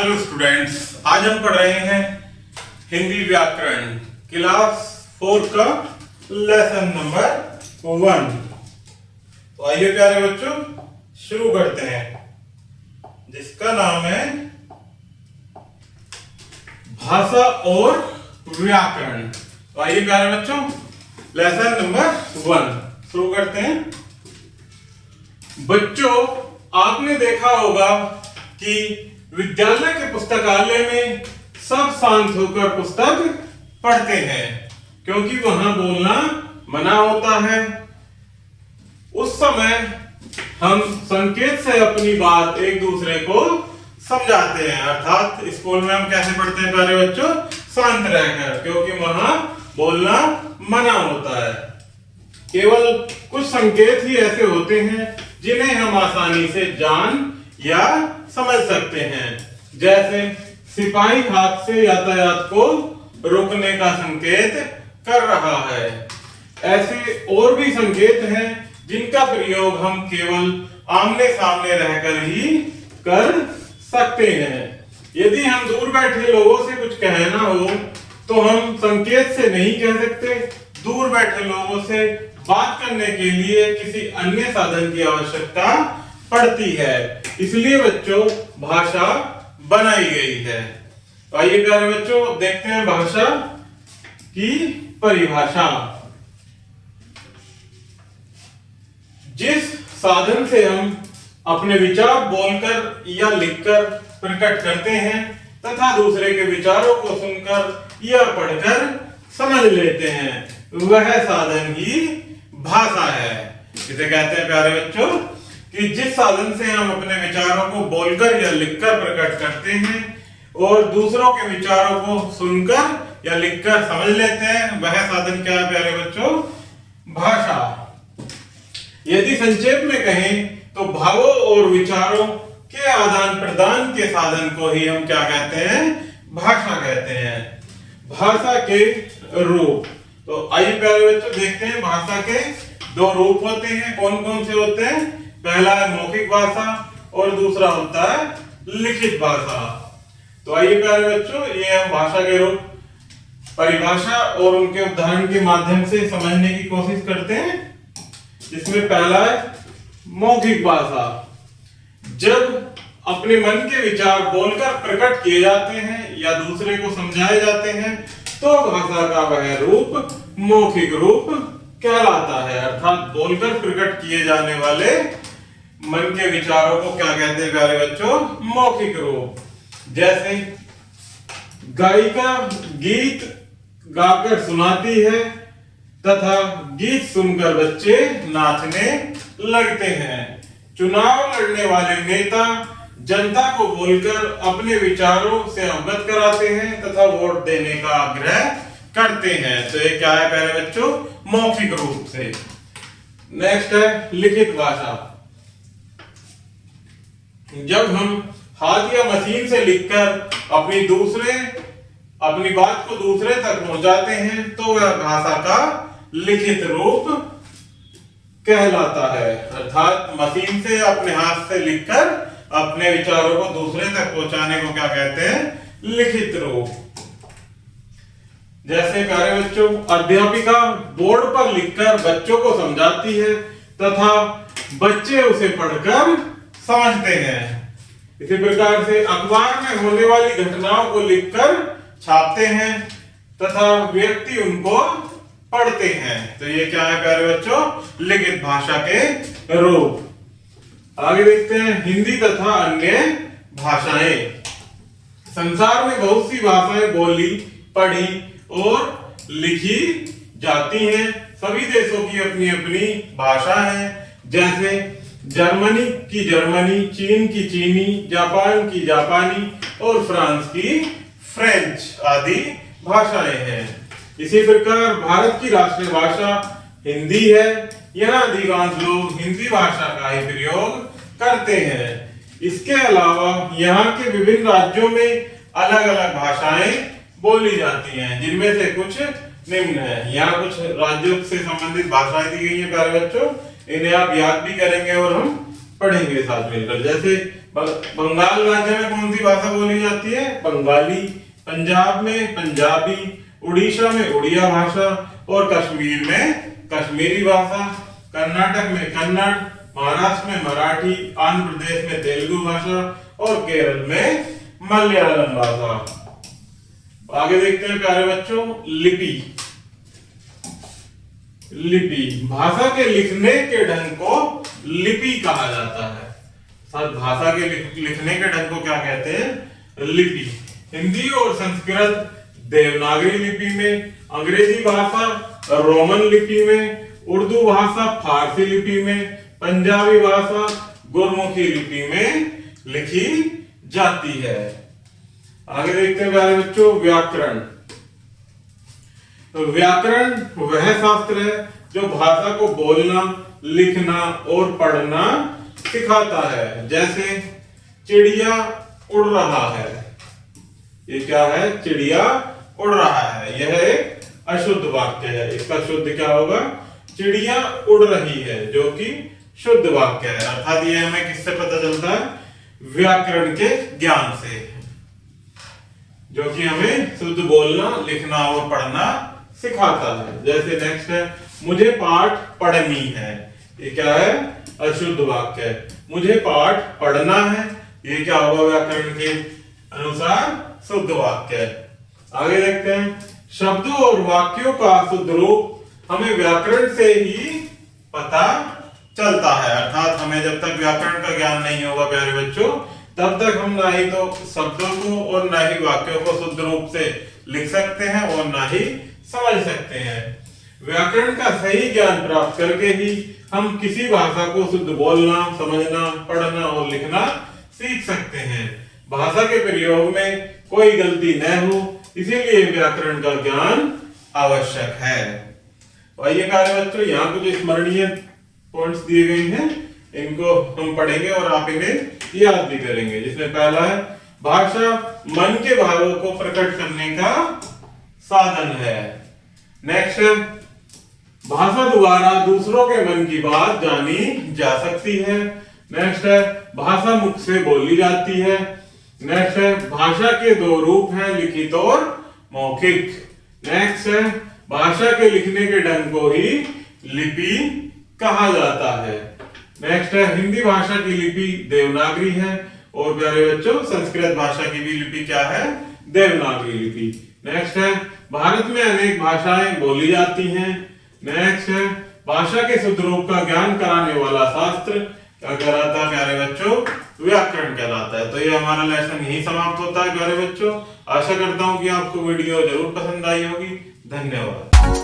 Hello students, आज हम पढ़ रहे हैं हिंदी व्याकरण क्लास 4 का लेसन नंबर 1। तो आइए प्यारे बच्चों शुरू करते हैं, जिसका नाम है भाषा और व्याकरण। तो आइए प्यारे बच्चों लेसन नंबर 1 शुरू करते हैं। बच्चों, आपने देखा होगा कि विद्यालय के पुस्तकालय में सब शांत होकर पुस्तक पढ़ते हैं, क्योंकि वहां बोलना मना होता है। उस समय हम संकेत से अपनी बात एक दूसरे को समझाते हैं, अर्थात स्कूल में हम कैसे पढ़ते हैं प्यारे बच्चों? शांत रहकर, क्योंकि वहां बोलना मना होता है। केवल कुछ संकेत ही ऐसे होते हैं जिन्हें हम आसानी से जान या समझ सकते हैं, जैसे सिपाही हाथ से यातायात को रोकने का संकेत कर रहा है। ऐसे और भी संकेत हैं जिनका प्रयोग हम केवल आमने सामने रहकर ही कर सकते हैं। यदि हम दूर बैठे लोगों से कुछ कहना हो तो हम संकेत से नहीं कह सकते। दूर बैठे लोगों से बात करने के लिए किसी अन्य साधन की आवश्यकता पड़ती है, इसलिए बच्चों भाषा बनाई गई है। तो आइए प्यारे बच्चों देखते हैं भाषा की परिभाषा। जिस साधन से हम अपने विचार बोलकर या लिखकर प्रकट करते हैं तथा दूसरे के विचारों को सुनकर या पढ़कर समझ लेते हैं, वह साधन ही भाषा है। इसे कहते हैं प्यारे बच्चों कि जिस साधन से हम अपने विचारों को बोलकर या लिखकर प्रकट करते हैं और दूसरों के विचारों को सुनकर या लिखकर समझ लेते हैं, वह साधन क्या है प्यारे बच्चों? भाषा। यदि संक्षेप में कहें तो भावों और विचारों के आदान प्रदान के साधन को ही हम क्या कहते हैं? भाषा कहते हैं। भाषा के रूप, तो आइए प्यारे बच्चों देखते हैं भाषा के दो रूप होते हैं। कौन कौन से होते हैं? पहला है मौखिक भाषा और दूसरा होता है लिखित भाषा। तो आइए प्यारे बच्चों ये हम भाषा के रूप परिभाषा और उनके उदाहरण के माध्यम से समझने की कोशिश करते हैं। जिसमें पहला है मौखिक भाषा। जब अपने मन के विचार बोलकर प्रकट किए जाते हैं या दूसरे को समझाए जाते हैं तो भाषा का वह रूप मौखिक रूप कहलाता है, अर्थात बोलकर प्रकट किए जाने वाले मन के विचारों को क्या कहते हैं प्यारे बच्चों? मौखिक रूप। जैसे गायिका गीत गाकर सुनाती है तथा गीत सुनकर बच्चे नाचने लगते हैं। चुनाव लड़ने वाले नेता जनता को बोलकर अपने विचारों से अवगत कराते हैं तथा वोट देने का आग्रह करते हैं। तो ये क्या है प्यारे बच्चों? मौखिक रूप से। नेक्स्ट है लिखित भाषा। जब हम हाथ या मशीन से लिखकर अपनी बात को दूसरे तक पहुंचाते हैं तो वह भाषा का लिखित रूप कहलाता है, अर्थात मशीन से अपने हाथ से लिखकर अपने विचारों को दूसरे तक पहुंचाने को क्या कहते हैं? लिखित रूप। जैसे प्यारे बच्चों अध्यापिका बोर्ड पर लिखकर बच्चों को समझाती है तथा बच्चे उसे पढ़कर समझते हैं। इसी प्रकार से अखबार में होने वाली घटनाओं को लिखकर छापते हैं तथा व्यक्ति उनको पढ़ते हैं। तो ये क्या है प्यारे बच्चों? लिखित भाषा के रूप। आगे देखते हैं हिंदी तथा अन्य भाषाएं। संसार में बहुत सी भाषाएं बोली, पढ़ी और लिखी जाती हैं। सभी देशों की अपनी अपनी भाषा है, जैसे जर्मनी की जर्मनी, चीन की चीनी, जापान की जापानी और फ्रांस की फ्रेंच आदि भाषाएं हैं। इसी प्रकार भारत की राष्ट्रीय भाषा हिंदी है। यहाँ अधिकांश लोग हिंदी भाषा का ही प्रयोग करते हैं। इसके अलावा यहाँ के विभिन्न राज्यों में अलग अलग भाषाएं बोली जाती हैं, जिनमें से कुछ निम्न है। यहाँ कुछ राज्यों से संबंधित भाषाएं दी गई है प्यारे बच्चों, इन्हें आप याद भी करेंगे और हम पढ़ेंगे साथ मिलकर। जैसे बंगाल राज्य में कौन सी भाषा बोली जाती है? बंगाली। पंजाब में पंजाबी, उड़ीसा में उड़िया भाषा और कश्मीर में कश्मीरी भाषा, कर्नाटक में कन्नड़, महाराष्ट्र में मराठी, आंध्र प्रदेश में तेलुगु भाषा और केरल में मलयालम भाषा। आगे देखते हैं प्यारे बच्चों, लिपि। लिपि भाषा के लिखने के ढंग को लिपि कहा जाता है। भाषा के लिखने के ढंग को क्या कहते हैं? लिपि। हिंदी और संस्कृत देवनागरी लिपि में, अंग्रेजी भाषा रोमन लिपि में, उर्दू भाषा फारसी लिपि में, पंजाबी भाषा गुरमुखी लिपि में लिखी जाती है। आगे देखते हैं प्यारे बच्चों, व्याकरण। तो व्याकरण वह शास्त्र है जो भाषा को बोलना, लिखना और पढ़ना सिखाता है। जैसे चिड़िया उड़ रहा है, ये क्या है? चिड़िया उड़ रहा है। यह एक अशुद्ध वाक्य है। इसका शुद्ध क्या होगा? चिड़िया उड़ रही है, जो कि शुद्ध वाक्य है। अर्थात ये हमें किससे पता चलता है? व्याकरण के ज्ञान से, जो कि हमें शुद्ध बोलना, लिखना और पढ़ना सिखाता है। जैसे नेक्स्ट है, मुझे पाठ पढ़नी है। ये क्या है? अशुद्ध वाक्य है। मुझे पाठ पढ़ना है, ये क्या होगा? व्याकरण के अनुसार शुद्ध वाक्य है। आगे देखते हैं, शब्दों और वाक्यों का शुद्ध रूप हमें व्याकरण से ही पता चलता है। अर्थात हमें जब तक व्याकरण का ज्ञान नहीं होगा प्यारे बच्चों, तब तक हम ना ही तो शब्दों को और ना ही वाक्यों को शुद्ध रूप से लिख सकते हैं और ना ही समझ सकते हैं। व्याकरण का सही ज्ञान प्राप्त करके ही हम किसी भाषा को शुद्ध बोलना, समझना, पढ़ना और लिखना सीख सकते हैं। भाषा के प्रयोग में कोई गलती न हो, इसीलिए व्याकरण का ज्ञान आवश्यक है। तो आइए प्यारे बच्चों, यहाँ कुछ स्मरणीय पॉइंट्स दिए गए हैं, इनको हम पढ़ेंगे और आप इन्हें याद भी करेंगे। जिसमें पहला है, भाषा मन के भावों को प्रकट करने का साधन है। नेक्स्ट है, भाषा द्वारा दूसरों के मन की बात जानी जा सकती है। नेक्स्ट है, भाषा मुख से बोली जाती है। नेक्स्ट है, भाषा के दो रूप हैं, लिखित और मौखिक। नेक्स्ट है, भाषा के लिखने के ढंग को ही लिपि कहा जाता है। नेक्स्ट है, हिंदी भाषा की लिपि देवनागरी है और प्यारे बच्चों संस्कृत भाषा की भी लिपि क्या है? देवनागरी लिपि। नेक्स्ट है, भारत में अनेक भाषाएं बोली जाती हैं। नेक्स्ट है, भाषा के शुद्ध रूप का ज्ञान कराने वाला शास्त्र क्या कहलाता है प्यारे बच्चों? व्याकरण कहलाता है। तो ये हमारा लेसन यही समाप्त होता है प्यारे बच्चों। आशा करता हूँ कि आपको वीडियो जरूर पसंद आई होगी। धन्यवाद।